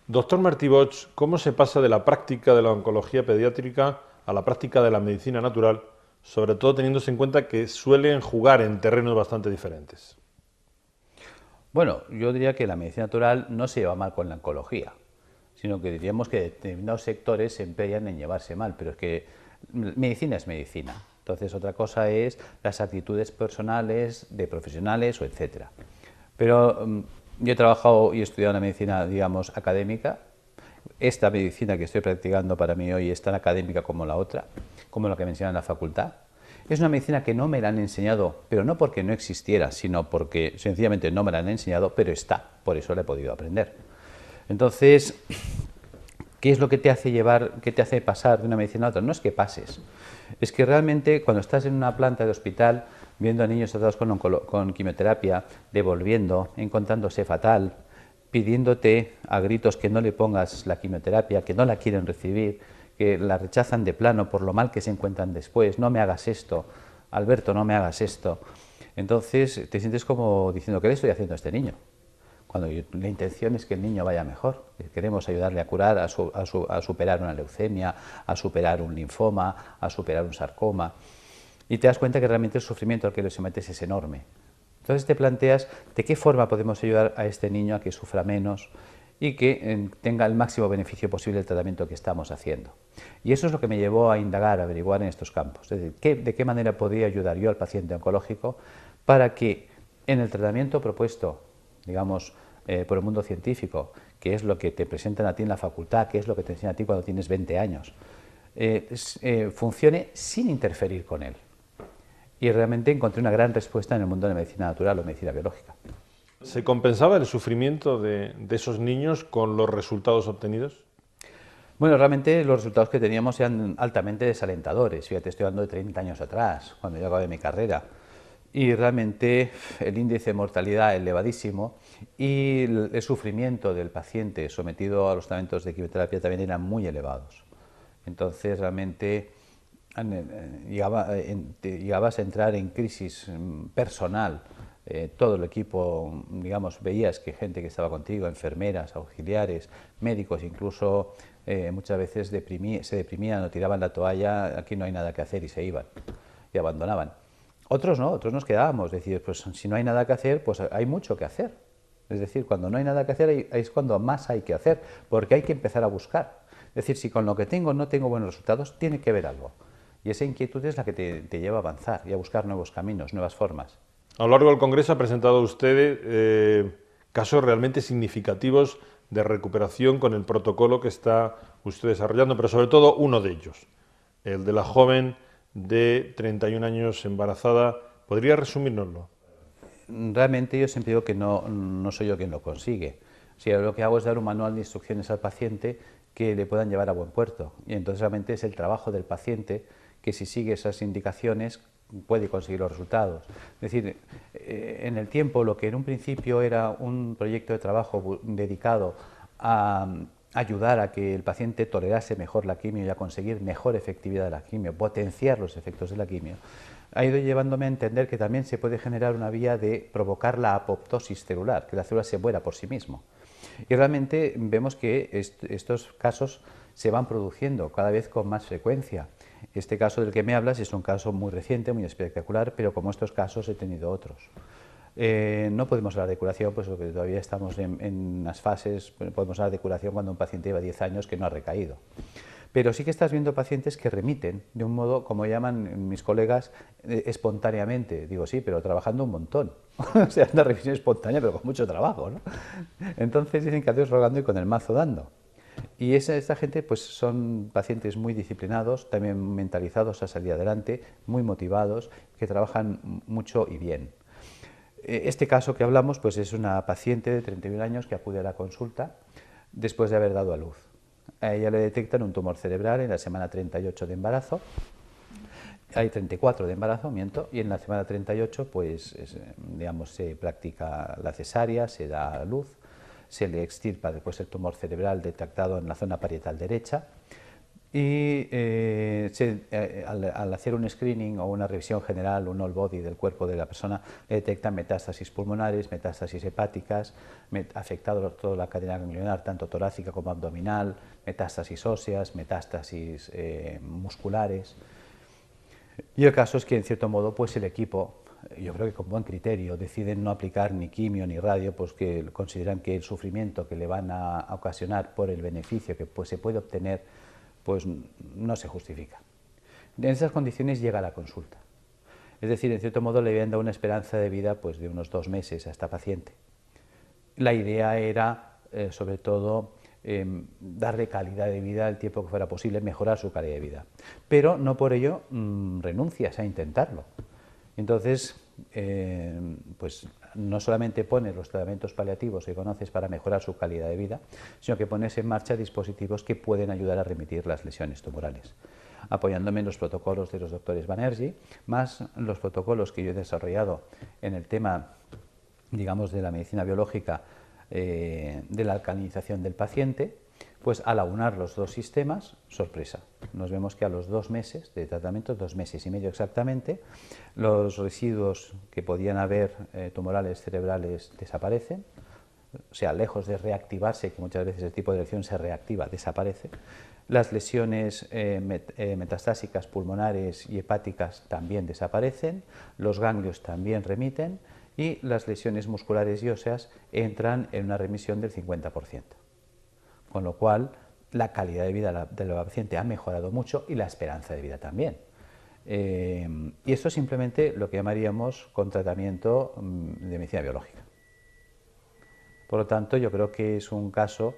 Doctor Martí Bosch, ¿cómo se pasa de la práctica de la oncología pediátrica a la práctica de la medicina natural, sobre todo teniéndose en cuenta que suelen jugar en terrenos bastante diferentes? Bueno, yo diría que la medicina natural no se lleva mal con la oncología, sino que diríamos que determinados sectores se empeñan en llevarse mal, pero es que medicina es medicina. Entonces, otra cosa es las actitudes personales de profesionales o etcétera. Pero yo he trabajado y he estudiado una medicina, digamos, académica. Esta medicina que estoy practicando para mí hoy es tan académica como la otra, como la que me enseñan en la facultad. Es una medicina que no me la han enseñado, pero no porque no existiera, sino porque sencillamente no me la han enseñado, pero está, por eso la he podido aprender. Entonces, ¿qué es lo que te hace llevar, qué te hace pasar de una medicina a otra? No es que pases, es que realmente cuando estás en una planta de hospital viendo a niños tratados con quimioterapia, devolviendo, encontrándose fatal, pidiéndote a gritos que no le pongas la quimioterapia, que no la quieren recibir, que la rechazan de plano por lo mal que se encuentran después, no me hagas esto, Alberto, no me hagas esto. Entonces te sientes como diciendo, ¿qué le estoy haciendo a este niño? Cuando la intención es que el niño vaya mejor, queremos ayudarle a curar, a superar una leucemia, a superar un linfoma, a superar un sarcoma, y te das cuenta que realmente el sufrimiento al que le sometes es enorme. Entonces te planteas de qué forma podemos ayudar a este niño a que sufra menos y que tenga el máximo beneficio posible del tratamiento que estamos haciendo. Y eso es lo que me llevó a indagar, a averiguar en estos campos. Es decir, de qué manera podría ayudar yo al paciente oncológico para que en el tratamiento propuesto, digamos, por el mundo científico, que es lo que te presentan a ti en la facultad, que es lo que te enseñan a ti cuando tienes 20 años, funcione sin interferir con él. Y realmente encontré una gran respuesta en el mundo de la medicina natural o medicina biológica. ¿Se compensaba el sufrimiento de esos niños con los resultados obtenidos? Bueno, realmente los resultados que teníamos eran altamente desalentadores. Fíjate, estoy hablando de 30 años atrás, cuando yo acabé mi carrera. Y realmente el índice de mortalidad elevadísimo y el sufrimiento del paciente sometido a los tratamientos de quimioterapia también eran muy elevados. Entonces realmente llegabas a entrar en crisis personal. Todo el equipo, digamos, veías que gente que estaba contigo, enfermeras, auxiliares, médicos, incluso muchas veces se deprimían o tiraban la toalla, aquí no hay nada que hacer y se iban y abandonaban. Otros no, otros nos quedábamos, decir, pues si no hay nada que hacer, pues hay mucho que hacer. Es decir, cuando no hay nada que hacer, ahí es cuando más hay que hacer, porque hay que empezar a buscar. Es decir, si con lo que tengo no tengo buenos resultados, tiene que haber algo. Y esa inquietud es la que te lleva a avanzar y a buscar nuevos caminos, nuevas formas. A lo largo del Congreso ha presentado usted casos realmente significativos de recuperación con el protocolo que está usted desarrollando, pero sobre todo uno de ellos, el de la joven de 31 años embarazada. ¿Podría resumírnoslo? Realmente yo siempre digo que no soy yo quien lo consigue. O sea, lo que hago es dar un manual de instrucciones al paciente que le puedan llevar a buen puerto. Y entonces realmente es el trabajo del paciente que si sigue esas indicaciones puede conseguir los resultados. Es decir, en el tiempo lo que en un principio era un proyecto de trabajo dedicado a ayudar a que el paciente tolerase mejor la quimio y a conseguir mejor efectividad de la quimio, potenciar los efectos de la quimio, ha ido llevándome a entender que también se puede generar una vía de provocar la apoptosis celular, que la célula se muera por sí mismo. Y realmente vemos que estos casos se van produciendo cada vez con más frecuencia. Este caso del que me hablas es un caso muy reciente, muy espectacular, pero como estos casos he tenido otros. No podemos hablar de curación, pues porque todavía estamos en las fases, podemos hablar de curación cuando un paciente lleva 10 años que no ha recaído. Pero sí que estás viendo pacientes que remiten de un modo, como llaman mis colegas, espontáneamente. Digo, sí, pero trabajando un montón. O sea, una revisión espontánea, pero con mucho trabajo, ¿no? Entonces dicen que a Dios rogando y con el mazo dando. Y esta gente pues son pacientes muy disciplinados, también mentalizados a salir adelante, muy motivados, que trabajan mucho y bien. Este caso que hablamos pues es una paciente de 31 años que acude a la consulta después de haber dado a luz. A ella le detectan un tumor cerebral en la semana 38 de embarazo. Hay 34 de embarazo, miento, y en la semana 38 pues, digamos, se practica la cesárea, se da a luz, se le extirpa después el tumor cerebral detectado en la zona parietal derecha, y al hacer un screening o una revisión general, un all body del cuerpo de la persona, detectan metástasis pulmonares, metástasis hepáticas, afectado toda la cadena ganglionar, tanto torácica como abdominal, metástasis óseas, metástasis musculares. Y el caso es que, en cierto modo, pues el equipo, yo creo que con buen criterio, deciden no aplicar ni quimio ni radio, pues que consideran que el sufrimiento que le van a ocasionar por el beneficio que pues se puede obtener, pues no se justifica. En esas condiciones llega la consulta. Es decir, en cierto modo le habían dado una esperanza de vida pues de unos 2 meses a esta paciente. La idea era, sobre todo, darle calidad de vida el tiempo que fuera posible, mejorar su calidad de vida. Pero no por ello renuncias a intentarlo. Entonces, pues no solamente pones los tratamientos paliativos que conoces para mejorar su calidad de vida, sino que pones en marcha dispositivos que pueden ayudar a remitir las lesiones tumorales, apoyándome en los protocolos de los doctores Banerjee, más los protocolos que yo he desarrollado en el tema, digamos, de la medicina biológica, de la alcalinización del paciente. Pues al aunar los dos sistemas, sorpresa, nos vemos que a los 2 meses de tratamiento, 2 meses y medio exactamente, los residuos que podían haber tumorales cerebrales desaparecen, o sea, lejos de reactivarse, que muchas veces el tipo de lesión se reactiva, desaparece. Las lesiones metastásicas pulmonares y hepáticas también desaparecen, los ganglios también remiten y las lesiones musculares y óseas entran en una remisión del 50%. Con lo cual, la calidad de vida de la paciente ha mejorado mucho y la esperanza de vida también. Y esto es simplemente lo que llamaríamos con tratamiento de medicina biológica. Por lo tanto, yo creo que es un caso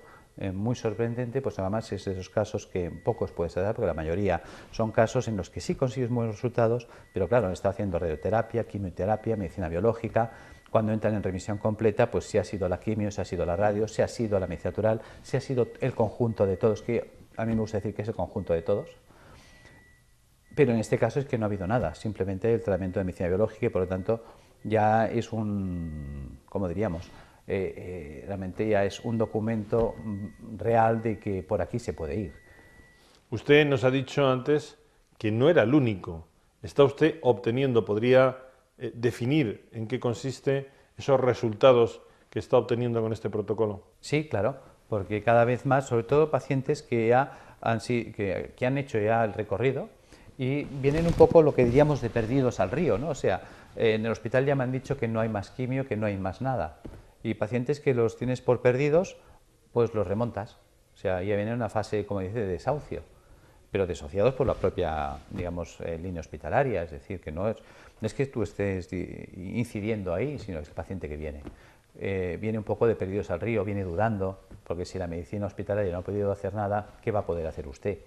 muy sorprendente, pues además es de esos casos que pocos puedes dar, porque la mayoría son casos en los que sí consigues buenos resultados, pero claro, está haciendo radioterapia, quimioterapia, medicina biológica. Cuando entran en remisión completa, pues si ha sido la quimio, si ha sido la radio, si ha sido la medicina natural, si ha sido el conjunto de todos, que a mí me gusta decir que es el conjunto de todos. Pero en este caso es que no ha habido nada, simplemente el tratamiento de medicina biológica y por lo tanto ya es un, ¿cómo diríamos? Realmente ya es un documento real de que por aquí se puede ir. Usted nos ha dicho antes que no era el único. Está usted obteniendo, podría definir en qué consiste esos resultados que está obteniendo con este protocolo. Sí, claro, porque cada vez más, sobre todo pacientes que han hecho ya el recorrido y vienen un poco lo que diríamos de perdidos al río, ¿no? O sea, en el hospital ya me han dicho que no hay más quimio, que no hay más nada. Y pacientes que los tienes por perdidos, pues los remontas. O sea, ya viene una fase, como dice, de desahucio, pero disociados por la propia, digamos, línea hospitalaria. Es decir, que no es que tú estés incidiendo ahí, sino que es el paciente que viene. Viene un poco de perdidos al río, viene dudando, porque si la medicina hospitalaria no ha podido hacer nada, ¿qué va a poder hacer usted?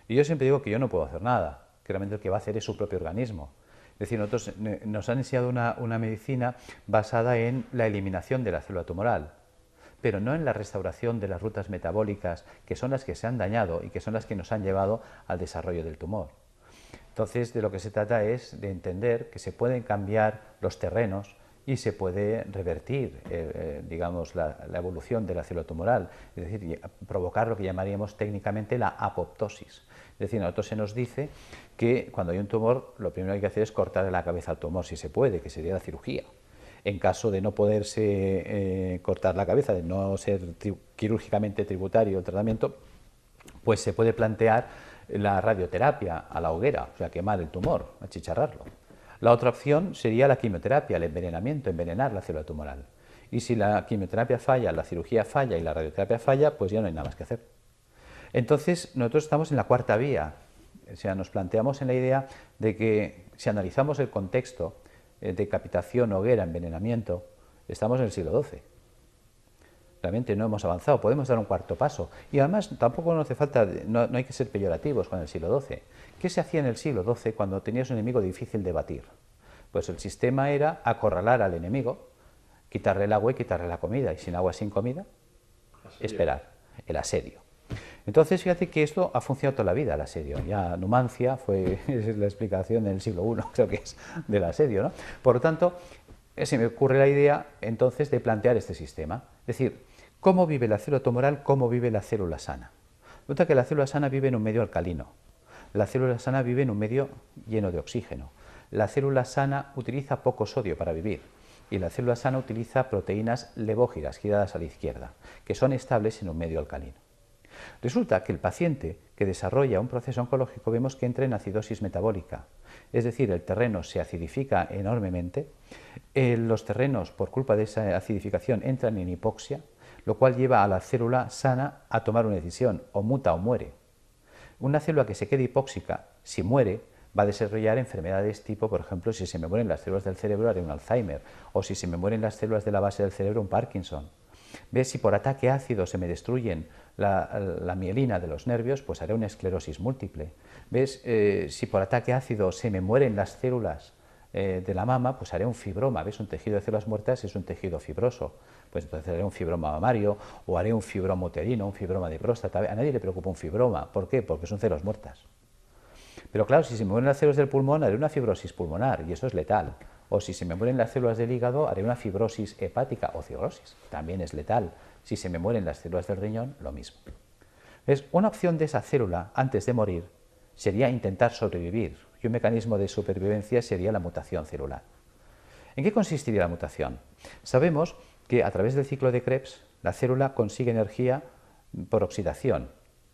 Y yo siempre digo que yo no puedo hacer nada, que realmente lo que va a hacer es su propio organismo. Es decir, nosotros nos han enseñado una medicina basada en la eliminación de la célula tumoral, pero no en la restauración de las rutas metabólicas, que son las que se han dañado y que son las que nos han llevado al desarrollo del tumor. Entonces, de lo que se trata es de entender que se pueden cambiar los terrenos y se puede revertir, digamos, la evolución de la célula tumoral, es decir, provocar lo que llamaríamos técnicamente la apoptosis. Es decir, a nosotros se nos dice que cuando hay un tumor, lo primero que hay que hacer es cortarle la cabeza al tumor, si se puede, que sería la cirugía. En caso de no poderse cortar la cabeza, de no ser quirúrgicamente tributario el tratamiento, pues se puede plantear la radioterapia a la hoguera, o sea, quemar el tumor, achicharrarlo. La otra opción sería la quimioterapia, el envenenamiento, envenenar la célula tumoral. Y si la quimioterapia falla, la cirugía falla y la radioterapia falla, pues ya no hay nada más que hacer. Entonces, nosotros estamos en la cuarta vía. O sea, nos planteamos en la idea de que si analizamos el contexto, decapitación, hoguera, envenenamiento, estamos en el siglo XII. Realmente no hemos avanzado, podemos dar un cuarto paso. Y además tampoco nos hace falta, no hay que ser peyorativos con el siglo XII. ¿Qué se hacía en el siglo XII cuando tenías un enemigo difícil de batir? Pues el sistema era acorralar al enemigo, quitarle el agua y quitarle la comida. Y sin agua, sin comida, esperar, el asedio. Entonces, fíjate que esto ha funcionado toda la vida, el asedio. Ya Numancia fue la explicación del siglo I, creo que es, del asedio, ¿no? Por lo tanto, se me ocurre la idea entonces de plantear este sistema. Es decir, ¿cómo vive la célula tumoral? ¿Cómo vive la célula sana? Resulta que la célula sana vive en un medio alcalino. La célula sana vive en un medio lleno de oxígeno. La célula sana utiliza poco sodio para vivir y la célula sana utiliza proteínas levógiras giradas a la izquierda, que son estables en un medio alcalino. Resulta que el paciente que desarrolla un proceso oncológico vemos que entra en acidosis metabólica, es decir, el terreno se acidifica enormemente, los terrenos por culpa de esa acidificación entran en hipoxia, lo cual lleva a la célula sana a tomar una decisión, o muta o muere. Una célula que se quede hipóxica, si muere, va a desarrollar enfermedades tipo, por ejemplo, si se me mueren las células del cerebro, haré un Alzheimer, o si se me mueren las células de la base del cerebro, un Parkinson. ¿Ves? Si por ataque ácido se me destruyen la mielina de los nervios, pues haré una esclerosis múltiple. ¿Ves? Si por ataque ácido se me mueren las células de la mama, pues haré un fibroma. ¿Ves? Un tejido de células muertas es un tejido fibroso. Pues entonces haré un fibroma mamario o haré un fibroma uterino, un fibroma de próstata. A nadie le preocupa un fibroma. ¿Por qué? Porque son células muertas. Pero claro, si se me mueren las células del pulmón, haré una fibrosis pulmonar y eso es letal. O si se me mueren las células del hígado, haré una fibrosis hepática o cirrosis, también es letal. Si se me mueren las células del riñón, lo mismo. ¿Ves? Una opción de esa célula antes de morir sería intentar sobrevivir y un mecanismo de supervivencia sería la mutación celular. ¿En qué consistiría la mutación? Sabemos que a través del ciclo de Krebs la célula consigue energía por oxidación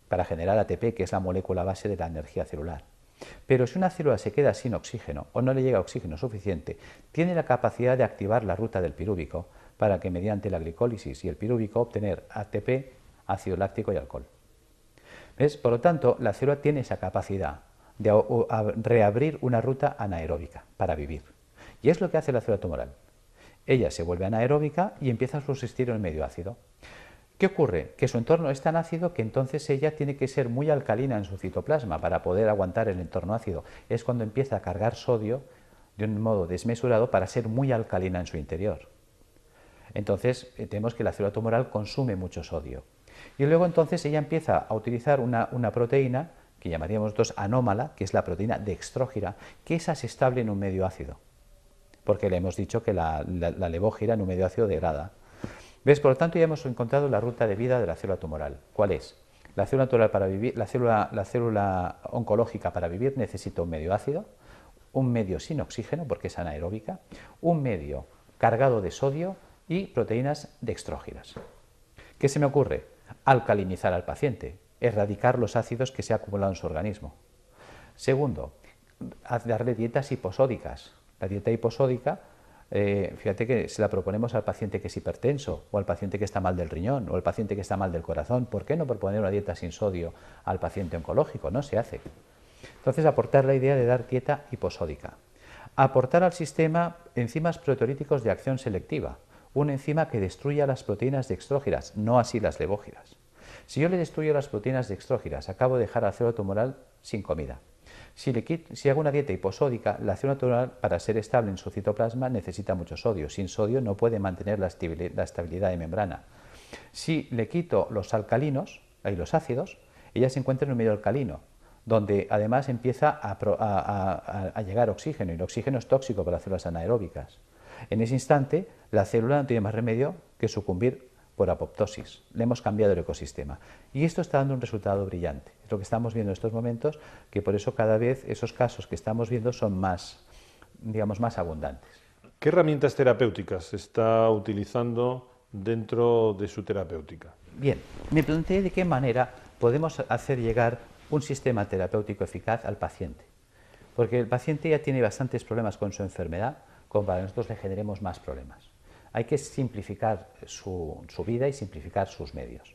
para generar ATP, que es la molécula base de la energía celular. Pero si una célula se queda sin oxígeno o no le llega oxígeno suficiente, tiene la capacidad de activar la ruta del pirúvico para que mediante la glicólisis y el pirúvico obtener ATP, ácido láctico y alcohol. ¿Ves? Por lo tanto, la célula tiene esa capacidad de reabrir una ruta anaeróbica para vivir. Y es lo que hace la célula tumoral. Ella se vuelve anaeróbica y empieza a subsistir en el medio ácido. ¿Qué ocurre? Que su entorno es tan ácido que entonces ella tiene que ser muy alcalina en su citoplasma para poder aguantar el entorno ácido. Es cuando empieza a cargar sodio de un modo desmesurado para ser muy alcalina en su interior. Entonces tenemos que la célula tumoral consume mucho sodio. Y luego entonces ella empieza a utilizar una proteína que llamaríamos nosotros anómala, que es la proteína dextrógira, que esa es estable en un medio ácido. Porque le hemos dicho que la levógira en un medio ácido degrada. ¿Ves? Por lo tanto, ya hemos encontrado la ruta de vida de la célula tumoral. ¿Cuál es? La célula tumoral para vivir, la célula oncológica para vivir necesita un medio ácido, un medio sin oxígeno porque es anaeróbica, un medio cargado de sodio y proteínas dextrógiras. ¿Qué se me ocurre? Alcalinizar al paciente, erradicar los ácidos que se han acumulado en su organismo. Segundo, darle dietas hiposódicas. La dieta hiposódica, fíjate que se la proponemos al paciente que es hipertenso, o al paciente que está mal del riñón, o al paciente que está mal del corazón. ¿Por qué no proponer una dieta sin sodio al paciente oncológico? No se hace. Entonces, aportar la idea de dar dieta hiposódica. Aportar al sistema enzimas proteolíticos de acción selectiva, una enzima que destruya las proteínas dextrógiras, no así las levógiras. Si yo le destruyo las proteínas dextrógiras, acabo de dejar a la célula tumoral sin comida. Si hago una dieta hiposódica, la célula tumoral, para ser estable en su citoplasma, necesita mucho sodio. Sin sodio no puede mantener la estabilidad de membrana. Si le quito los alcalinos y los ácidos, ella se encuentra en un medio alcalino, donde además empieza a llegar oxígeno, y el oxígeno es tóxico para las células anaeróbicas. En ese instante, la célula no tiene más remedio que sucumbir por apoptosis. Le hemos cambiado el ecosistema. Y esto está dando un resultado brillante. Es lo que estamos viendo en estos momentos, que por eso cada vez esos casos que estamos viendo son más, digamos, más abundantes. ¿Qué herramientas terapéuticas está utilizando dentro de su terapéutica? Bien, me planteé de qué manera podemos hacer llegar un sistema terapéutico eficaz al paciente. Porque el paciente ya tiene bastantes problemas con su enfermedad, como para que nosotros le generemos más problemas. Hay que simplificar su vida y simplificar sus medios.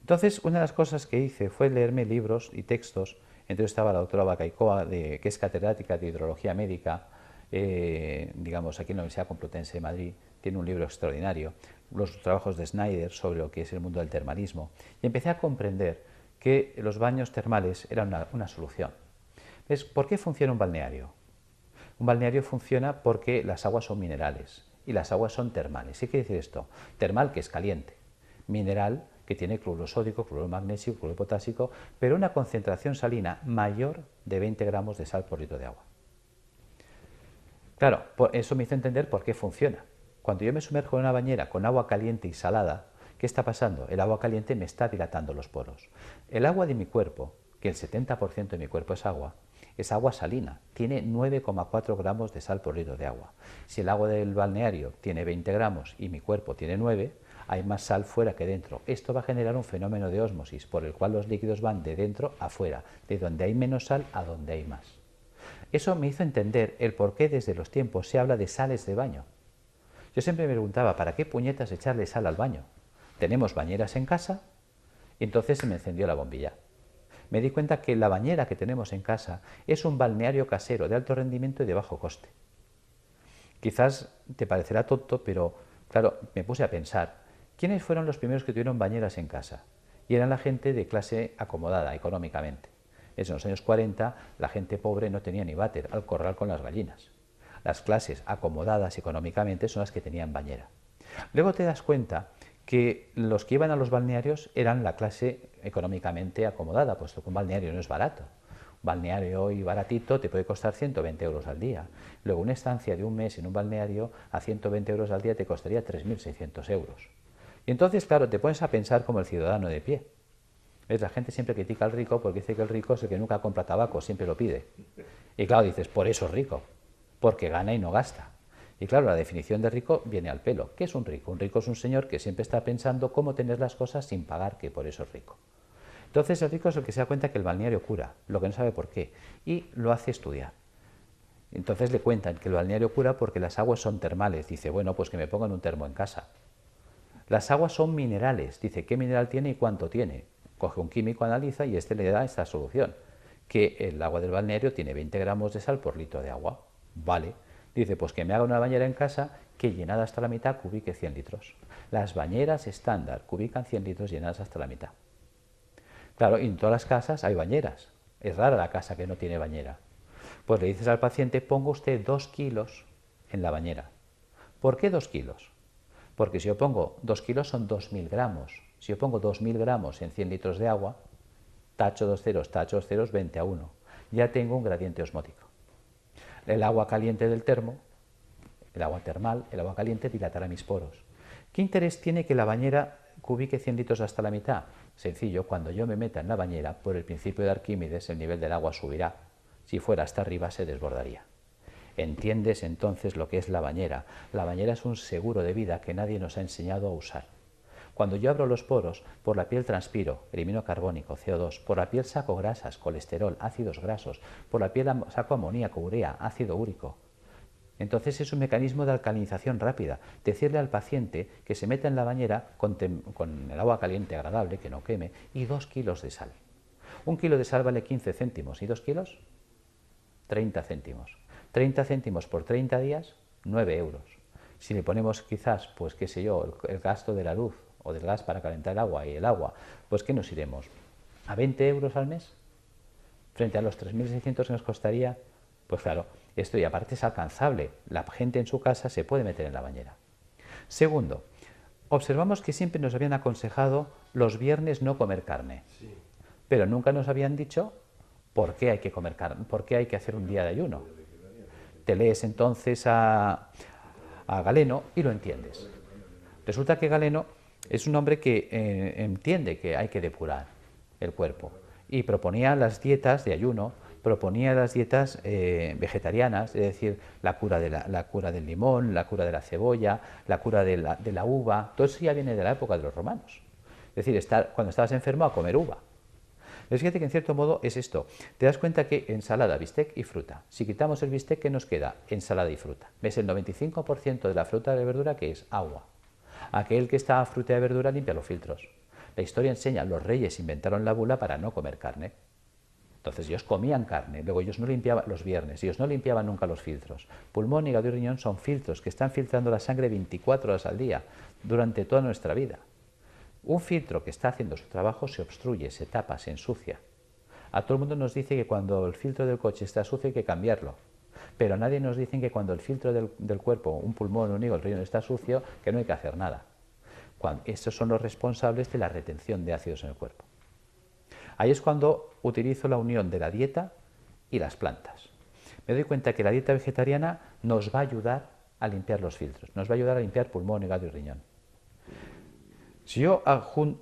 Entonces, una de las cosas que hice fue leerme libros y textos. Entonces estaba la doctora Bacaicoa, que es catedrática de hidrología médica, digamos, aquí en la Universidad Complutense de Madrid, tiene un libro extraordinario, los trabajos de Snyder sobre lo que es el mundo del termalismo, y empecé a comprender que los baños termales eran una solución. ¿Ves? ¿Por qué funciona un balneario? Un balneario funciona porque las aguas son minerales y las aguas son termales. ¿Qué quiere decir esto? Termal, que es caliente, mineral, que tiene cloruro sódico, cloruro magnesio, cloruro potásico, pero una concentración salina mayor de 20 gramos de sal por litro de agua. Claro, eso me hizo entender por qué funciona. Cuando yo me sumerjo en una bañera con agua caliente y salada, ¿Qué está pasando? El agua caliente me está dilatando los poros. El agua de mi cuerpo, que el 70% de mi cuerpo es agua salina, tiene 9,4 gramos de sal por litro de agua. Si el agua del balneario tiene 20 gramos y mi cuerpo tiene 9, hay más sal fuera que dentro. Esto va a generar un fenómeno de ósmosis, por el cual los líquidos van de dentro a fuera, de donde hay menos sal a donde hay más. Eso me hizo entender el por qué desde los tiempos se habla de sales de baño. Yo siempre me preguntaba, ¿para qué puñetas echarle sal al baño? Tenemos bañeras en casa y entonces se me encendió la bombilla. Me di cuenta que la bañera que tenemos en casa es un balneario casero de alto rendimiento y de bajo coste. Quizás te parecerá tonto, pero claro, me puse a pensar, ¿quiénes fueron los primeros que tuvieron bañeras en casa? Y eran la gente de clase acomodada económicamente. En los años 40 la gente pobre no tenía ni váter al corral con las gallinas. Las clases acomodadas económicamente son las que tenían bañera. Luego te das cuenta que los que iban a los balnearios eran la clase económicamente acomodada, puesto que un balneario no es barato. Un balneario hoy baratito te puede costar 120 euros al día. Luego una estancia de un mes en un balneario a 120 euros al día te costaría 3.600 euros. Y entonces, claro, te pones a pensar como el ciudadano de pie. ¿Ves? La gente siempre critica al rico porque dice que el rico es el que nunca compra tabaco, siempre lo pide. Y claro, dices, por eso es rico, porque gana y no gasta. Y claro, la definición de rico viene al pelo. ¿Qué es un rico? Un rico es un señor que siempre está pensando cómo tener las cosas sin pagar, que por eso es rico. Entonces el rico es el que se da cuenta que el balneario cura, lo que no sabe por qué, y lo hace estudiar. Entonces le cuentan que el balneario cura porque las aguas son termales. Dice, bueno, pues que me pongan un termo en casa. Las aguas son minerales. Dice, ¿qué mineral tiene y cuánto tiene? Coge un químico, analiza y este le da esta solución, que el agua del balneario tiene 20 gramos de sal por litro de agua. Vale. Dice, pues que me haga una bañera en casa que llenada hasta la mitad cubique 100 litros. Las bañeras estándar cubican 100 litros llenadas hasta la mitad. Claro, y en todas las casas hay bañeras. Es rara la casa que no tiene bañera. Pues le dices al paciente, ponga usted 2 kilos en la bañera. ¿Por qué 2 kilos? Porque si yo pongo 2 kilos son 2.000 gramos. Si yo pongo 2.000 gramos en 100 litros de agua, tacho 2 ceros, 20 a 1. Ya tengo un gradiente osmótico. El agua caliente del termo, el agua termal, el agua caliente dilatará mis poros. ¿Qué interés tiene que la bañera cubique 100 litros hasta la mitad? Sencillo, cuando yo me meta en la bañera, por el principio de Arquímedes, el nivel del agua subirá. Si fuera hasta arriba, se desbordaría. ¿Entiendes entonces lo que es la bañera? La bañera es un seguro de vida que nadie nos ha enseñado a usar. Cuando yo abro los poros, por la piel transpiro, elimino carbónico, CO2, por la piel saco grasas, colesterol, ácidos grasos, por la piel saco amoníaco, urea, ácido úrico. Entonces es un mecanismo de alcalinización rápida. Decirle al paciente que se meta en la bañera con el agua caliente agradable, que no queme, y 2 kilos de sal. 1 kilo de sal vale 15 céntimos. ¿Y 2 kilos? 30 céntimos. 30 céntimos por 30 días, 9 euros. Si le ponemos quizás, pues qué sé yo, el gasto de la luz o del gas para calentar el agua y el agua, pues ¿qué nos iremos? ¿A 20 euros al mes? Frente a los 3.600 que nos costaría, pues claro, esto y aparte es alcanzable. La gente en su casa se puede meter en la bañera. Segundo, observamos que siempre nos habían aconsejado los viernes no comer carne, pero nunca nos habían dicho por qué hay que comer carne, por qué hay que hacer un día de ayuno. Te lees entonces a Galeno y lo entiendes. Resulta que Galeno es un hombre que entiende que hay que depurar el cuerpo y proponía las dietas de ayuno, proponía las dietas vegetarianas, es decir, la cura del limón, la cura de la cebolla, la cura de la uva. Todo eso ya viene de la época de los romanos. Es decir, cuando estabas enfermo a comer uva. Pero fíjate que en cierto modo es esto. Te das cuenta que ensalada, bistec y fruta. Si quitamos el bistec, ¿qué nos queda? Ensalada y fruta. ¿Ves? El 95% de la fruta y la verdura que es agua. Aquel que está a fruta y verdura limpia los filtros. La historia enseña, los reyes inventaron la bula para no comer carne. Entonces ellos comían carne, luego ellos no limpiaban los viernes, ellos no limpiaban nunca los filtros. Pulmón, hígado y riñón son filtros que están filtrando la sangre 24 horas al día, durante toda nuestra vida. Un filtro que está haciendo su trabajo se obstruye, se tapa, se ensucia. A todo el mundo nos dice que cuando el filtro del coche está sucio hay que cambiarlo, pero a nadie nos dice que cuando el filtro del cuerpo, un pulmón, un hígado, el riñón está sucio, que no hay que hacer nada. Estos son los responsables de la retención de ácidos en el cuerpo. Ahí es cuando utilizo la unión de la dieta y las plantas. Me doy cuenta que la dieta vegetariana nos va a ayudar a limpiar los filtros, nos va a ayudar a limpiar pulmón, hígado y riñón. Si yo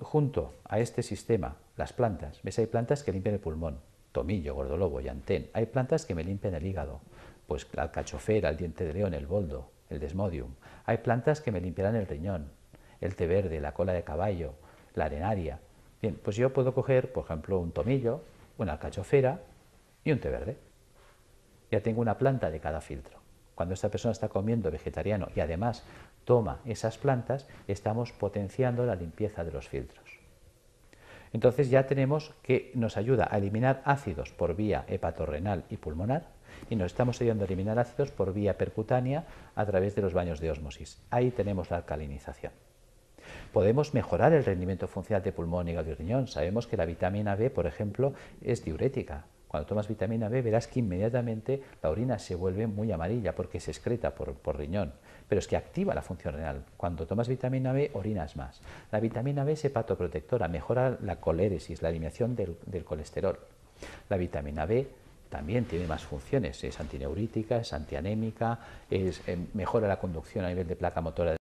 junto a este sistema las plantas, ves, hay plantas que limpian el pulmón, tomillo, gordolobo, llantén, hay plantas que me limpian el hígado, pues la alcachofera, el diente de león, el boldo, el desmodium, hay plantas que me limpiarán el riñón, el té verde, la cola de caballo, la arenaria. Bien, pues yo puedo coger, por ejemplo, un tomillo, una alcachofera y un té verde. Ya tengo una planta de cada filtro. Cuando esta persona está comiendo vegetariano y además toma esas plantas, estamos potenciando la limpieza de los filtros. Entonces ya tenemos que nos ayuda a eliminar ácidos por vía hepatorrenal y pulmonar y nos estamos ayudando a eliminar ácidos por vía percutánea a través de los baños de ósmosis. Ahí tenemos la alcalinización. Podemos mejorar el rendimiento funcional de pulmón, hígado y riñón. Sabemos que la vitamina B, por ejemplo, es diurética. Cuando tomas vitamina B verás que inmediatamente la orina se vuelve muy amarilla porque se excreta por riñón, pero es que activa la función renal. Cuando tomas vitamina B orinas más. La vitamina B es hepatoprotectora, mejora la coléresis, la eliminación del colesterol. La vitamina B también tiene más funciones, es antineurítica, es antianémica, mejora la conducción a nivel de placa motora